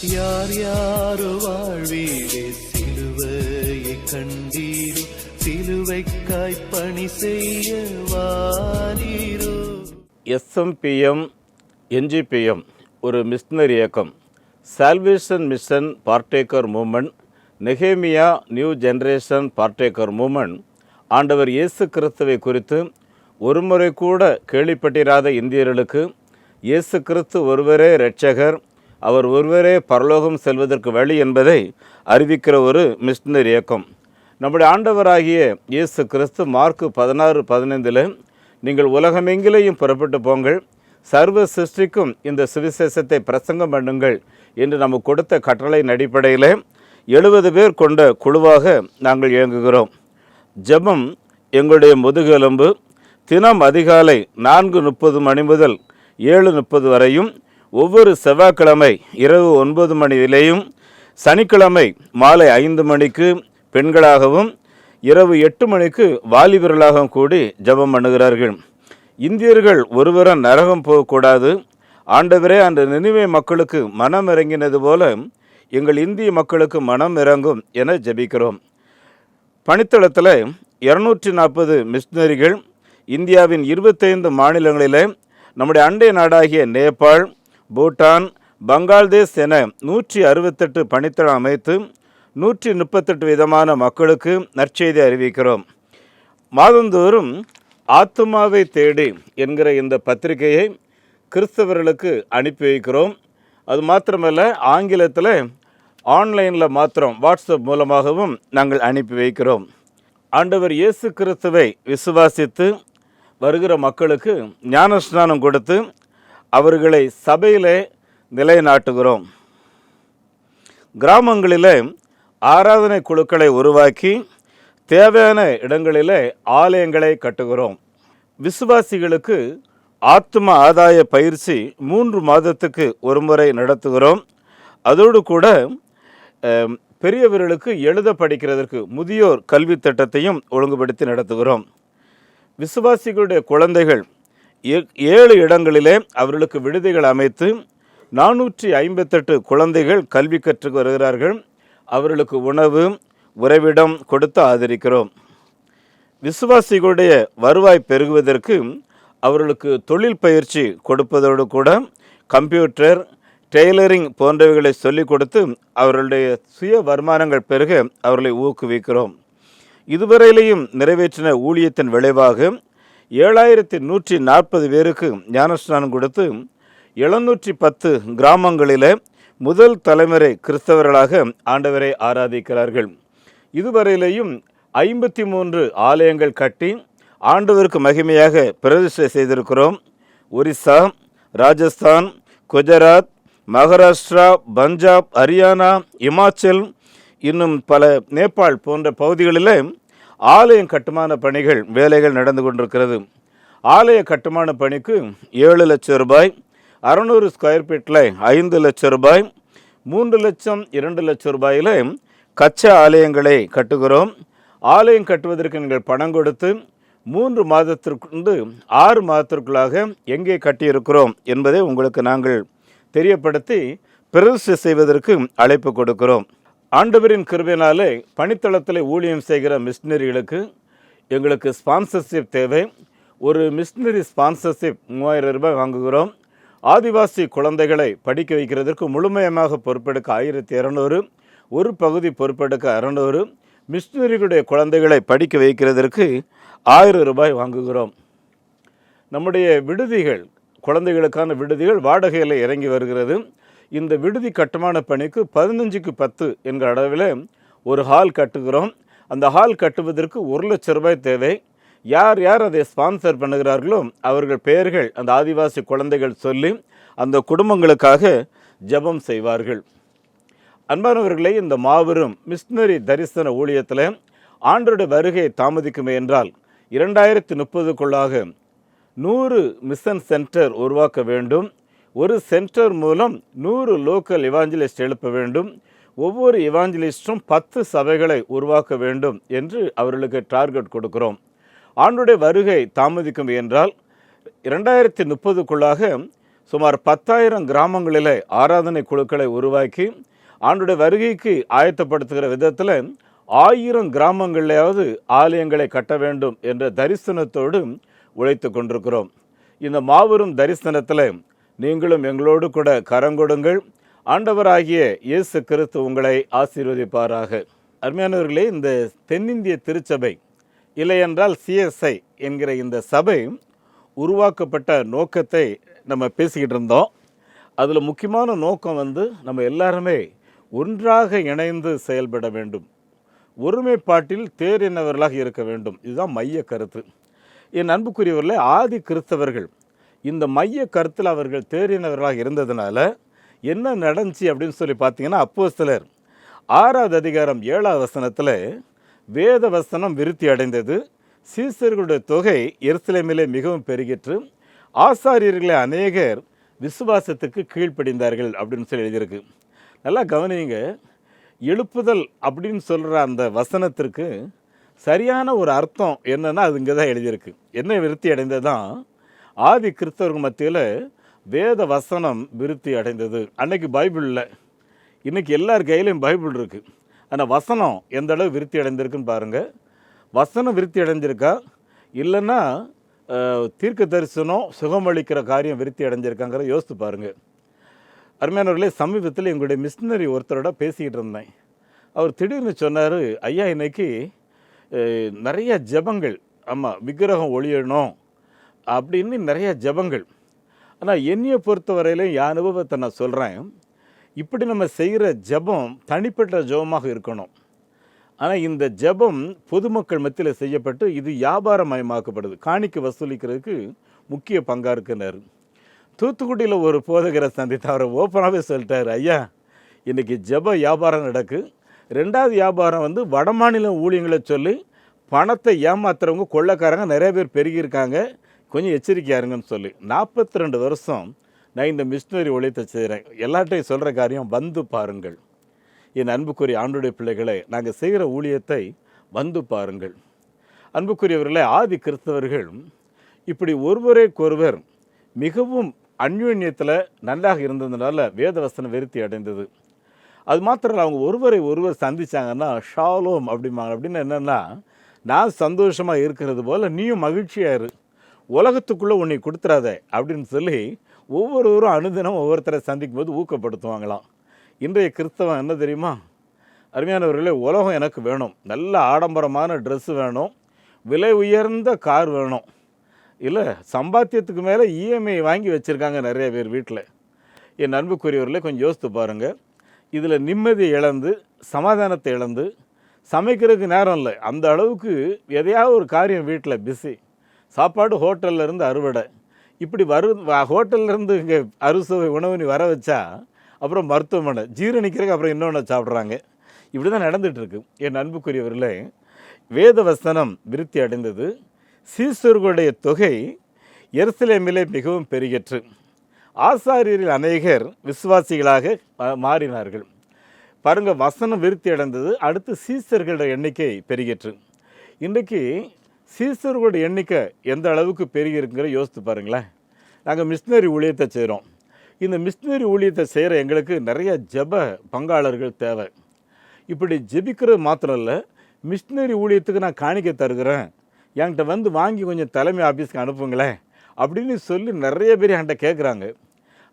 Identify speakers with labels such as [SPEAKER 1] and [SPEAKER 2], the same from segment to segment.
[SPEAKER 1] யார் யாரோ வாழ்வீரே சிலுவையை கண்டீரோ, சிலுவைக்காய் பணி செய்ய வாரீரோ.
[SPEAKER 2] SMPM NGPM ஒரு மிஷனரி இயக்கம். சால்வேஷன் மிஷன் பார்ட்டேக்கர் மூமெண்ட், நெகேமியா நியூ ஜெனரேஷன் பார்ட்டேக்கர் மூமெண்ட் ஆண்டவர் இயேசு கிறிஸ்துவை குறித்து ஒருமுறை கூட கேள்விப்பட்டிராத இந்தியர்களுக்கு இயேசு கிறிஸ்து ஒருவரே இரட்சகர், அவர் ஒருவரே பரலோகம் செல்வதற்கு வழி என்பதை அறிவிக்கிற ஒரு மிஷனரி இயக்கம். நம்முடைய ஆண்டவராகிய இயேசு கிறிஸ்து மார்க் 16:15 நீங்கள் உலகமெங்கிலேயும் புறப்பட்டு போங்கள், சர்வ சிருஷ்டிக்கும் இந்த சுவிசேஷத்தை பிரசங்கம் பண்ணுங்கள் என்று நமக்கு கொடுத்த கட்டளையின் அடிப்படையில் 70 பேர் கொண்ட குழுவாக நாங்கள் இயங்குகிறோம். ஜெபம் எங்களுடைய முதுகெலும்பு. தினம் அதிகாலை 4:30 மணி முதல் 7:30 வரையும், ஒவ்வொரு செவ்வாய்க்கிழமை இரவு 9 மணியிலேயும், சனிக்கிழமை மாலை 5 மணிக்கு பெண்களாகவும் இரவு 8 மணிக்கு வாலிபர்களாகவும் கூடி ஜெபம் பண்ணுகிறார்கள். இந்தியர்கள் ஒருவரும் நரகம் போகக்கூடாது, ஆண்டவரே அந்த நினிவே மக்களுக்கு மனம் இறங்கினது போல எங்கள் இந்திய மக்களுக்கு மனம் இறங்கும் என ஜெபிக்கிறோம். பணித்தளத்தில் 240 மிஷனரிகள் இந்தியாவின் 25 மாநிலங்களில் நம்முடைய அண்டை நாடாகிய நேபாள், பூட்டான், பங்களாதேஷ் என 168 பணித்தளம் அமைத்து 138 விதமான மக்களுக்கு நற்செய்தி அறிவிக்கிறோம். மாதந்தோறும் ஆத்துமாவை தேடி என்கிற இந்த பத்திரிகையை கிறிஸ்தவர்களுக்கு அனுப்பி வைக்கிறோம். அது மாத்திரமல்ல, ஆங்கிலத்தில் ஆன்லைனில் மாத்திரம் வாட்ஸ்அப் மூலமாகவும் நாங்கள் அனுப்பி வைக்கிறோம். ஆண்டவர் இயேசு கிறிஸ்துவை விசுவாசித்து வருகிற மக்களுக்கு ஞானஸ்நானம் கொடுத்து அவர்களை சபையிலே நிலைநாட்டுகிறோம். கிராமங்களில் ஆராதனை குழுக்களை உருவாக்கி தேவையான இடங்களில் ஆலயங்களை கட்டுகிறோம். விசுவாசிகளுக்கு ஆத்ம ஆதாய பயிற்சி 3 மாதத்துக்கு ஒரு முறை நடத்துகிறோம். அதோடு கூட பெரியவர்களுக்கு எழுத படிக்கிறதற்கு முதியோர் கல்வி திட்டத்தையும் ஒழுங்குபடுத்தி நடத்துகிறோம். விசுவாசிகளுடைய குழந்தைகள் 7 இடங்களிலே அவர்களுக்கு விடுதிகள் அமைத்து 458 குழந்தைகள் கல்வி கற்று வருகிறார்கள். அவர்களுக்கு உணவு, உறைவிடம் கொடுத்து ஆதரிக்கிறோம். விசுவாசிகளுடைய வருவாய் பெருகுவதற்கு அவர்களுக்கு தொழில் பயிற்சி கொடுப்பதோடு கூட கம்ப்யூட்டர், டெய்லரிங் போன்றவைகளை சொல்லிக் கொடுத்து அவர்களுடைய சுய வருமானங்கள் பெருக அவர்களை ஊக்குவிக்கிறோம். இதுவரையிலையும் நிறைவேற்றின ஊழியத்தின் விளைவாக 7140 பேருக்கு ஞானஸ்நானம் கொடுத்து 710 கிராமங்களில் முதல் தலைமுறை கிறிஸ்தவர்களாக ஆண்டவரை ஆராதிக்கிறார்கள். இதுவரையிலையும் 53 ஆலயங்கள் கட்டி ஆண்டவருக்கு மகிமையாக பிரதிஷ்டை செய்திருக்கிறோம். ஒரிசா, ராஜஸ்தான், குஜராத், மகாராஷ்டிரா, பஞ்சாப், ஹரியானா, இமாச்சல், இன்னும் பல நேபாள் போன்ற பகுதிகளில் ஆலயம் கட்டுமான பணிகள் வேலைகள் நடந்து கொண்டிருக்கிறது. ஆலய கட்டுமான பணிக்கு 7 லட்சம் ரூபாய், 600 ஸ்கொயர் ஃபீட்டில் 5 லட்சம் ரூபாய், 3 லட்சம் 2 லட்சம் ரூபாயில் கச்சா ஆலயங்களை கட்டுகிறோம். ஆலயம் கட்டுவதற்கு நீங்கள் பணம் கொடுத்து 3 மாதத்திற்கு 6 மாதத்திற்குள்ளாக எங்கே கட்டியிருக்கிறோம் என்பதை உங்களுக்கு நாங்கள் தெரியப்படுத்தி பிரதிஷ்டை செய்வதற்கு அழைப்பு கொடுக்கிறோம். ஆண்டவரின் கிருபையினாலே பணித்தளத்தில் ஊழியம் செய்கிற மிஷனரிகளுக்கு எங்களுக்கு ஸ்பான்சர்ஷிப் தேவை. ஒரு மிஷனரி ஸ்பான்சர்ஷிப் 3000 ரூபாய் வாங்குகிறோம். ஆதிவாசி குழந்தைகளை படிக்க வைக்கிறதற்கு முழுமையமாக பொறுப்பெடுக்க 1200, ஒரு பகுதி பொறுப்பெடுக்க 600, மிஷனரிகளுடைய குழந்தைகளை படிக்க வைக்கிறதற்கு 1000 ரூபாய் வாங்குகிறோம். நம்முடைய விடுதிகள், குழந்தைகளுக்கான விடுதிகள் வாடகையில் இறங்கி வருகிறது. இந்த விடுதி கட்டுமான பணிக்கு 15க்கு 10 என்கிற அளவில் ஒரு ஹால் கட்டுகிறோம். அந்த ஹால் கட்டுவதற்கு 1 லட்சம் ரூபாய் தேவை. யார் யார் அதை ஸ்பான்சர் பண்ணுகிறார்களோ அவர்கள் பெயர்கள் அந்த ஆதிவாசி குழந்தைகள் சொல்லி அந்த குடும்பங்களுக்காக ஜெபம் செய்வார்கள். அன்பானவர்களே, இந்த மாபெரும் மிஷனரி தரிசன ஊழியத்தில் ஆண்டவருடைய வருகை தாமதிக்குமே என்றால் 2030க்குள்ளாக 100 மிஷன் சென்டர் உருவாக்க வேண்டும். ஒரு சென்டர் மூலம் 100 லோக்கல் இவாஞ்சலிஸ்ட் எழுப்ப வேண்டும். ஒவ்வொரு இவாஞ்சலிஸ்டும் 10 சபைகளை உருவாக்க வேண்டும் என்று அவர்களுக்கு டார்கெட் கொடுக்கிறோம். ஆண்டுடைய வருகை தாமதிக்கும் என்றால் 2030க்குள்ளாக சுமார் 10,000 கிராமங்களிலே ஆராதனை குழுக்களை உருவாக்கி ஆண்டுடைய வருகைக்கு ஆயத்தப்படுத்துகிற விதத்தில் 1000 கிராமங்களையாவது ஆலயங்களை கட்ட வேண்டும் என்ற தரிசனத்தோடு உழைத்து கொண்டிருக்கிறோம். இந்த மாபெரும் தரிசனத்தில் நீங்களும் எங்களோடு கூட கரங்கொடுங்கள். ஆண்டவராகிய இயேசு கிறிஸ்து உங்களை ஆசீர்வதிப்பாராக. அருமையானவர்களே, இந்த தென்னிந்திய திருச்சபை இல்லையென்றால் CSI என்கிற இந்த சபை உருவாக்கப்பட்ட நோக்கத்தை நம்ம பேசிக்கிட்டு இருந்தோம். அதில் முக்கியமான நோக்கம் நம்ம எல்லாருமே ஒன்றாக இணைந்து செயல்பட வேண்டும், ஒருமைப்பாட்டில் தேறினவர்களாக இருக்க வேண்டும். இதுதான் மைய கருத்து. என் அன்புக்குரியவர்களே, ஆதி கிறிஸ்தவர்கள் இந்த மைய கருத்தில் அவர்கள் தேறினவர்களாக இருந்ததுனால என்ன நடந்துச்சு அப்படின்னு சொல்லி பார்த்தீங்கன்னா, அப்போஸ்தலர் 6வது அதிகாரம் 7வது வசனத்தில் வேத வசனம் விருத்தி அடைந்தது, சீசர்களுடைய தொகை எருசலேமிலே மிகவும் பெருகிற்று, ஆசாரியர்களே அநேகர் விசுவாசத்துக்கு கீழ்ப்படிந்தார்கள் அப்படின்னு சொல்லி எழுதியிருக்கு. நல்லா கவனிங்க, எழுப்புதல் அப்படின்னு சொல்கிற அந்த வசனத்திற்கு சரியான ஒரு அர்த்தம் என்னன்னா அது இங்கே தான் எழுதியிருக்கு. என்ன விருத்தி அடைந்ததான்? ஆதி கிறிஸ்தவர்கள் மத்தியில் வேத வசனம் விருத்தி அடைந்தது. அன்னைக்கு பைபிள் இல்லை, இன்றைக்கி எல்லார் கையிலையும் பைபிள் இருக்குது. ஆனால் வசனம் எந்த அளவு விருத்தி அடைந்திருக்குன்னு பாருங்கள். வசனம் விருத்தி அடைஞ்சிருக்கா, இல்லைன்னா தீர்க்க தரிசனம் சுகமளிக்கிற காரியம் விருத்தி அடைஞ்சிருக்காங்கிற யோசித்து பாருங்கள். அருமையானவர்களே, சமீபத்தில் எங்களுடைய மிஷினரி ஒருத்தரோட பேசிக்கிட்டு இருந்தேன். அவர் திடீர்னு சொன்னார், ஐயா இன்னைக்கு நிறைய ஜெபங்கள், ஆமாம் விக்கிரகம் ஒழியணும் அப்படின்னு நிறைய ஜெபங்கள். ஆனால் என்னையை பொறுத்தவரையிலும் என் அனுபவத்தை நான் சொல்கிறேன், இப்படி நம்ம செய்கிற ஜெபம் தனிப்பட்ட ஜெபமாக இருக்கணும். ஆனால் இந்த ஜெபம் பொதுமக்கள் மத்தியில் செய்யப்பட்டு இது வியாபாரமயமாக்கப்படுது, காணிக்கை வசூலிக்கிறதுக்கு முக்கிய பங்காக இருக்குன்னாரு. தூத்துக்குடியில் ஒரு போதகரை சந்தித்து அவரை ஓப்பனாகவே சொல்லிட்டார், ஐயா இன்றைக்கி ஜெப வியாபாரம் நடக்கு, 2வது வியாபாரம் வடமாநில ஊழியங்களை சொல்லி பணத்தை ஏமாத்துறவங்க கொள்ளைக்காரங்க நிறைய பேர் பெருகியிருக்காங்க, கொஞ்சம் எச்சரிக்கையாக இருங்கன்னு சொல்லி. 42 வருஷம் நான் இந்த மிஷினரி உழைத்த செய்கிறேன். எல்லாட்டையும் சொல்கிற காரியம் வந்து பாருங்கள். என் அன்புக்குரிய ஆண்டுடைய பிள்ளைகளை, நாங்கள் செய்கிற ஊழியத்தை வந்து பாருங்கள். அன்புக்குரியவர்களே, ஆதி கிறிஸ்தவர்கள் இப்படி ஒருவருக்கொருவர் மிகவும் அந்யோன்யத்தில் நன்றாக இருந்ததுனால வேதவசனம் விருத்தி அடைந்தது. அது மாத்திரம் அவங்க ஒருவரை ஒருவர் சந்தித்தாங்கன்னா ஷாலோம் அப்படிம்பாங்க. அப்படின்னு என்னென்னா, நான் சந்தோஷமாக இருக்கிறது போல் நீயும் மகிழ்ச்சியாக இரு, உலகத்துக்குள்ளே உன்னை கொடுத்துறாத அப்படின்னு சொல்லி ஒவ்வொருவரும் அனுதினம் ஒவ்வொருத்தரை சந்திக்கும் போது ஊக்கப்படுத்துவாங்களாம். இன்றைய கிறிஸ்தவம் என்ன தெரியுமா? அருமையானவர்களே, உலகம் எனக்கு வேணும், நல்ல ஆடம்பரமான ட்ரெஸ்ஸு வேணும், விலை உயர்ந்த கார் வேணும், இல்லை சம்பாத்தியத்துக்கு மேலே EMI வாங்கி வச்சுருக்காங்க நிறைய பேர் வீட்டில். என் அன்புக்குரியவர்களே, கொஞ்சம் யோசித்து பாருங்கள். இதில் நிம்மதியை இழந்து சமாதானத்தை இழந்து சமைக்கிறதுக்கு நேரம் இல்லை, அந்த அளவுக்கு எதையாவது ஒரு காரியம் வீட்டில் பிஸி, சாப்பாடு ஹோட்டல்லேருந்து அறுவடை, இப்படி ஹோட்டல்லேருந்து இங்கே அறுசுவை உணவு நீ வர வச்சா அப்புறம் மருத்துவமனை ஜீரணிக்கிறதுக்கு அப்புறம் இன்னொன்று சாப்பிட்றாங்க. இப்படி தான் நடந்துகிட்ருக்கு. என் அன்புக்குரியவர்களே, வேத வசனம் விருத்தி அடைந்தது, சீசர்களுடைய தொகை எருசலேமிலே மிகவும் பெருகிற்று, ஆசாரியரில் அநேகர் விசுவாசிகளாக மாறினார்கள். பாருங்கள், வசனம் விருத்தி அடைந்தது, அடுத்து சீசர்களுடைய எண்ணிக்கை பெருகிற்று. இன்றைக்கு சீசர்களுடைய எண்ணிக்கை எந்த அளவுக்கு பெருகி இருக்குங்கிற யோசித்து பாருங்களேன். நாங்கள் மிஷினரி ஊழியத்தை செய்கிறோம். இந்த மிஷினரி ஊழியத்தை செய்கிற எங்களுக்கு நிறைய ஜெப பங்காளர்கள் தேவை. இப்படி ஜெபிக்கிறது மாத்திரம் இல்லை, மிஷினரி ஊழியத்துக்கு நான் காணிக்கை தருகிறேன், என்கிட்ட வாங்கி கொஞ்சம் தலைமை ஆஃபீஸ்க்கு அனுப்புங்களேன் அப்படின்னு சொல்லி நிறைய பேர் என்கிட்ட கேட்குறாங்க.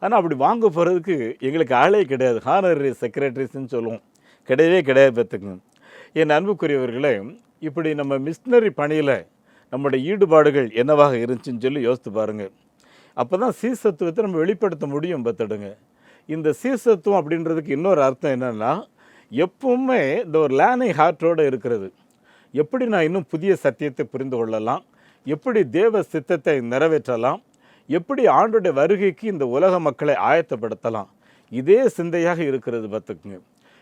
[SPEAKER 2] ஆனால் அப்படி வாங்க போகிறதுக்கு எங்களுக்கு ஆளே கிடையாது. ஹானரரி செக்ரட்டரிஸ்ன்னு சொல்லுவோம், கிடையவே கிடையாது. பார்த்துக்குங்க என் அன்புக்குரியவர்களே, இப்படி நம்ம மிஷினரி பணியில் நம்முடைய ஈடுபாடுகள் என்னவாக இருந்துச்சுன்னு சொல்லி யோசித்து பாருங்கள். அப்போ தான் சீசத்துவத்தை நம்ம வெளிப்படுத்த முடியும். பார்த்துடுங்க, இந்த சீசத்துவம் அப்படின்றதுக்கு இன்னொரு அர்த்தம் என்னென்னா, எப்பவுமே இந்த ஒரு லேர்னிங் ஹார்ட்டோடு இருக்கிறது. எப்படி நான் இன்னும் புதிய சத்தியத்தை புரிந்து கொள்ளலாம், எப்படி தேவ சித்தத்தை நிறைவேற்றலாம், எப்படி ஆண்டோடைய வருகைக்கு இந்த உலக மக்களை ஆயத்தப்படுத்தலாம், இதே சிந்தையாக இருக்கிறது. பார்த்துக்குங்க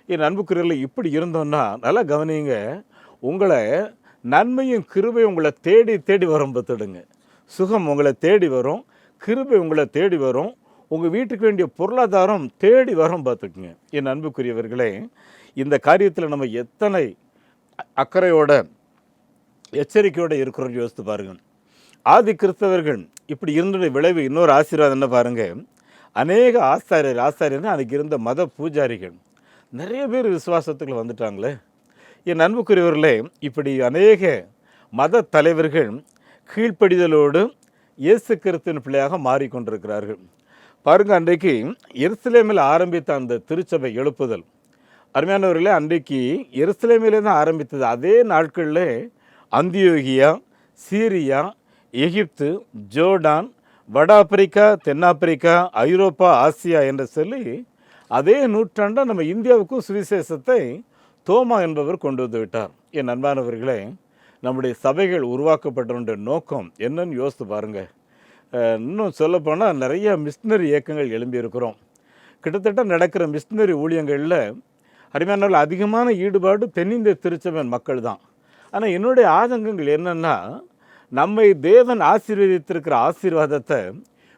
[SPEAKER 2] என் அன்புக்குரியவர்களே, இப்படி இருந்தோன்னா நல்லா கவனிங்க, உங்களை நன்மையும் கிருபை உங்களை தேடி தேடி வரும். பார்த்துடுங்க, சுகம் உங்களை தேடி வரும், கிருபை உங்களை தேடி வரும், உங்கள் வீட்டுக்கு வேண்டிய பொருளாதாரம் தேடி வரும். பார்த்துக்குங்க என் அன்புக்குரியவர்களே, இந்த காரியத்தில் நம்ம எத்தனை அக்கறையோட எச்சரிக்கையோடு இருக்கிறோன்னு யோசித்து பாருங்கள். ஆதி கிறிஸ்தவர்கள் இப்படி இருந்த விளைவு இன்னொரு ஆசீர்வாதம் என்ன பாருங்கள், அநேக ஆசாரியர் அதுக்கு இருந்த மத பூஜாரிகள் நிறைய பேர் விசுவாசத்துக்குள்ள வந்துட்டாங்களே. என் அன்புக்குரியவர்களே, இப்படி அநேக மத தலைவர்கள் கீழ்ப்படிதலோடு இயேசு கிறிஸ்துவின் பிள்ளையாக மாறிக்கொண்டிருக்கிறார்கள். பாருங்கள், அன்றைக்கு எருசலேமில் ஆரம்பித்த அந்த திருச்சபை எழுப்புதல், அருமையானவர்களே, அன்றைக்கு எருசலேமிலே தான் ஆரம்பித்தது. அதே நாட்களில் அந்தியோகியா, சீரியா, எகிப்து, ஜோர்டான், வட ஆப்பிரிக்கா, தென்னாப்பிரிக்கா, ஐரோப்பா, ஆசியா என்று சொல்லி அதே நூற்றாண்டாக நம்ம இந்தியாவுக்கும் சுவிசேஷத்தை தோமா என்பவர் கொண்டு வந்து விட்டார். என் அன்பானவர்களே, நம்முடைய சபைகள் உருவாக்கப்பட்ட நோக்கம் என்னன்னு யோசித்து பாருங்கள். இன்னும் சொல்லப்போனால் நிறைய மிஷினரி இயக்கங்கள் எழும்பியிருக்கிறோம். கிட்டத்தட்ட நடக்கிற மிஷினரி ஊழியங்களில் அருமையானவர்கள் அதிகமான ஈடுபாடு தென்னிந்திய திருச்சபையின் மக்கள் தான். ஆனால் என்னுடைய ஆதங்கங்கள் என்னென்னா, நம்மை தேவன் ஆசீர்வதித்திருக்கிற ஆசீர்வாதத்தை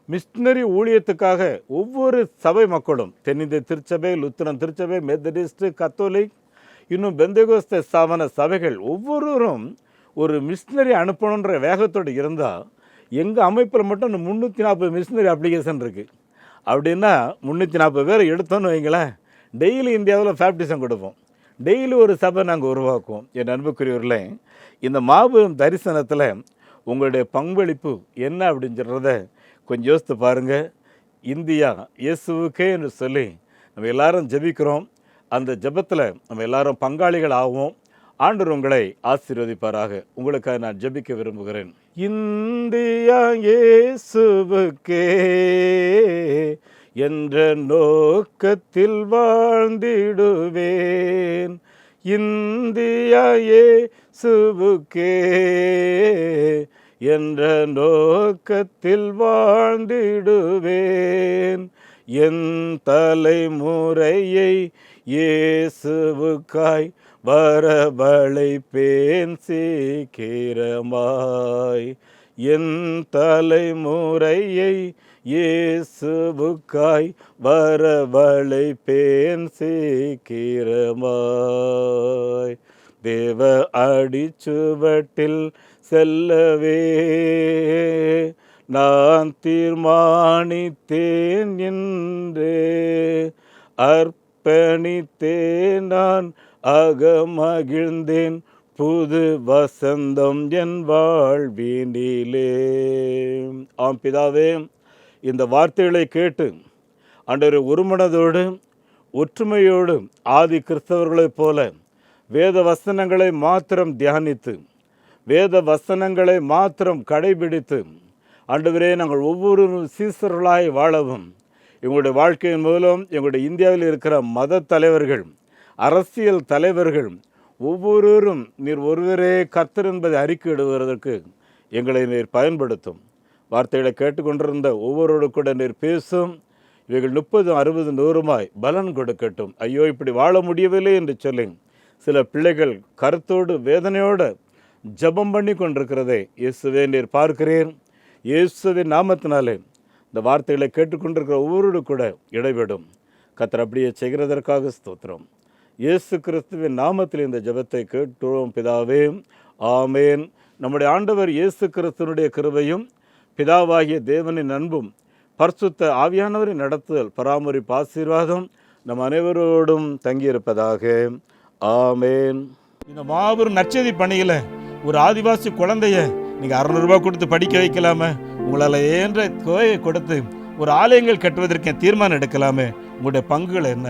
[SPEAKER 2] மிஷினரி ஊழியத்துக்காக ஒவ்வொரு சபை மக்களும், தென்னிந்திய திருச்சபை, லுத்தரன் திருச்சபை, மெத்தடிஸ்ட், கத்தோலிக், இன்னும் பெந்தகோஸ்தே ஸ்தாபன சபைகள் ஒவ்வொருவரும் ஒரு மிஷினரி அனுப்பணுன்ற வேகத்தோடு இருந்தால், எங்கள் அமைப்பில் மட்டும் 340 மிஷினரி அப்ளிகேஷன் இருக்குது. அப்படின்னா 340 பேர் எடுத்தோன்னு வைங்களேன், டெய்லி இந்தியாவில் பேப்டிசம் கொடுப்போம், டெய்லி ஒரு சபை நாங்கள் உருவாக்குவோம். என் அன்புக்குரியவர்களே, இந்த மாபெரும் தரிசனத்தில் உங்களுடைய பங்களிப்பு என்ன அப்படின்னு சொல்கிறத கொஞ்சம் யோசித்து பாருங்கள். இந்தியா இயேசுவுக்கே என்று சொல்லி நம்ம எல்லாரும் ஜெபிக்கிறோம். அந்த ஜெபத்தில் நம்ம எல்லாரும் பங்காளிகள் ஆகும். ஆண்டவர் உங்களை ஆசீர்வதிப்பாராக. உங்களுக்காக நான் ஜெபிக்க விரும்புகிறேன். இந்தியா இயேசுவுக்கே என்ற நோக்கத்தில் வாழ்ந்திடுவேன். இந்தியா இயேசுவுக்கே என்ற நோக்கத்தில் வாழ்ந்திடுவேன். என் தலைமுறையை இயேசுவுக்காய் வரவழைப்பேன் சீக்கிரமாய். என் தலைமுறையை இயேசுவுக்காய் வரவழைப்பேன் சீக்கிரமாய். தேவ அடிச்சுவட்டில் செல்லவே நான் தீர்மானித்தேன் என்றே, அர்ப்பணித்தேன் நான் அகமகிழ்ந்தேன், புது வசந்தம் என் வாழ்வினிலே. ஆம் பிதாவே, இந்த வார்த்தைகளை கேட்டு ஆண்டவரே ஒருமனதோடு ஒற்றுமையோடு ஆதி கிறிஸ்தவர்களைப் போல வேத வசனங்களை மாத்திரம் தியானித்து, வேத வசனங்களை மாத்திரம் கடைபிடித்து, ஆண்டவரே நாங்கள் ஒவ்வொரு சீசர்களாய் வாழவும், எங்களுடைய வாழ்க்கையின் மூலம் எங்களுடைய இந்தியாவில் இருக்கிற மத தலைவர்கள், அரசியல் தலைவர்கள் ஒவ்வொருவரும் நீர் ஒருவரே கர்த்தர் என்பதை அறிக்கையிடுவதற்கு எங்களை நீர் பயன்படுத்தும். வார்த்தைகளை கேட்டுக்கொண்டிருந்த ஒவ்வொருவரோடு கூட நீர் பேசும். இவைகள் 30, 60, 100 பலன் கொடுக்கட்டும். ஐயோ, இப்படி வாழ முடியவில்லை என்று சொல்லி சில பிள்ளைகள் கருத்தோடு வேதனையோடு ஜபம் பண்ணி கொண்டிருக்கிறதை இயேசுவே நீர் பார்க்கிறேன். இயேசுவின் நாமத்தினாலே இந்த வார்த்தைகளை கேட்டுக்கொண்டிருக்கிற ஒவ்வொரு கூட இடைவிடும். கர்த்தர் அப்படியே செய்கிறதற்காக ஸ்தோத்திரம். இயேசு கிறிஸ்துவின் நாமத்தில் இந்த ஜபத்தை கேட்டோம் பிதாவே, ஆமேன். நம்முடைய ஆண்டவர் இயேசு கிறிஸ்துவனுடைய கிருபையும் பிதாவாகிய தேவனின் அன்பும் பரிசுத்த ஆவியானவரின் நடத்துதல் பராமரிப்பு ஆசீர்வாதம் நம் அனைவரோடும் தங்கியிருப்பதாக. ஆமேன். இந்த மாபெரும் நற்செய்தி பணியில் ஒரு ஆதிவாசி குழந்தைய நீங்கள் 600 ரூபாய் கொடுத்து படிக்க வைக்கலாமே, உங்களால் ஏன்ற தொகையை கொடுத்து ஒரு ஆலயங்கள் கட்டுவதற்கு தீர்மானம் எடுக்கலாமே, உங்களுடைய பங்குகள் என்ன?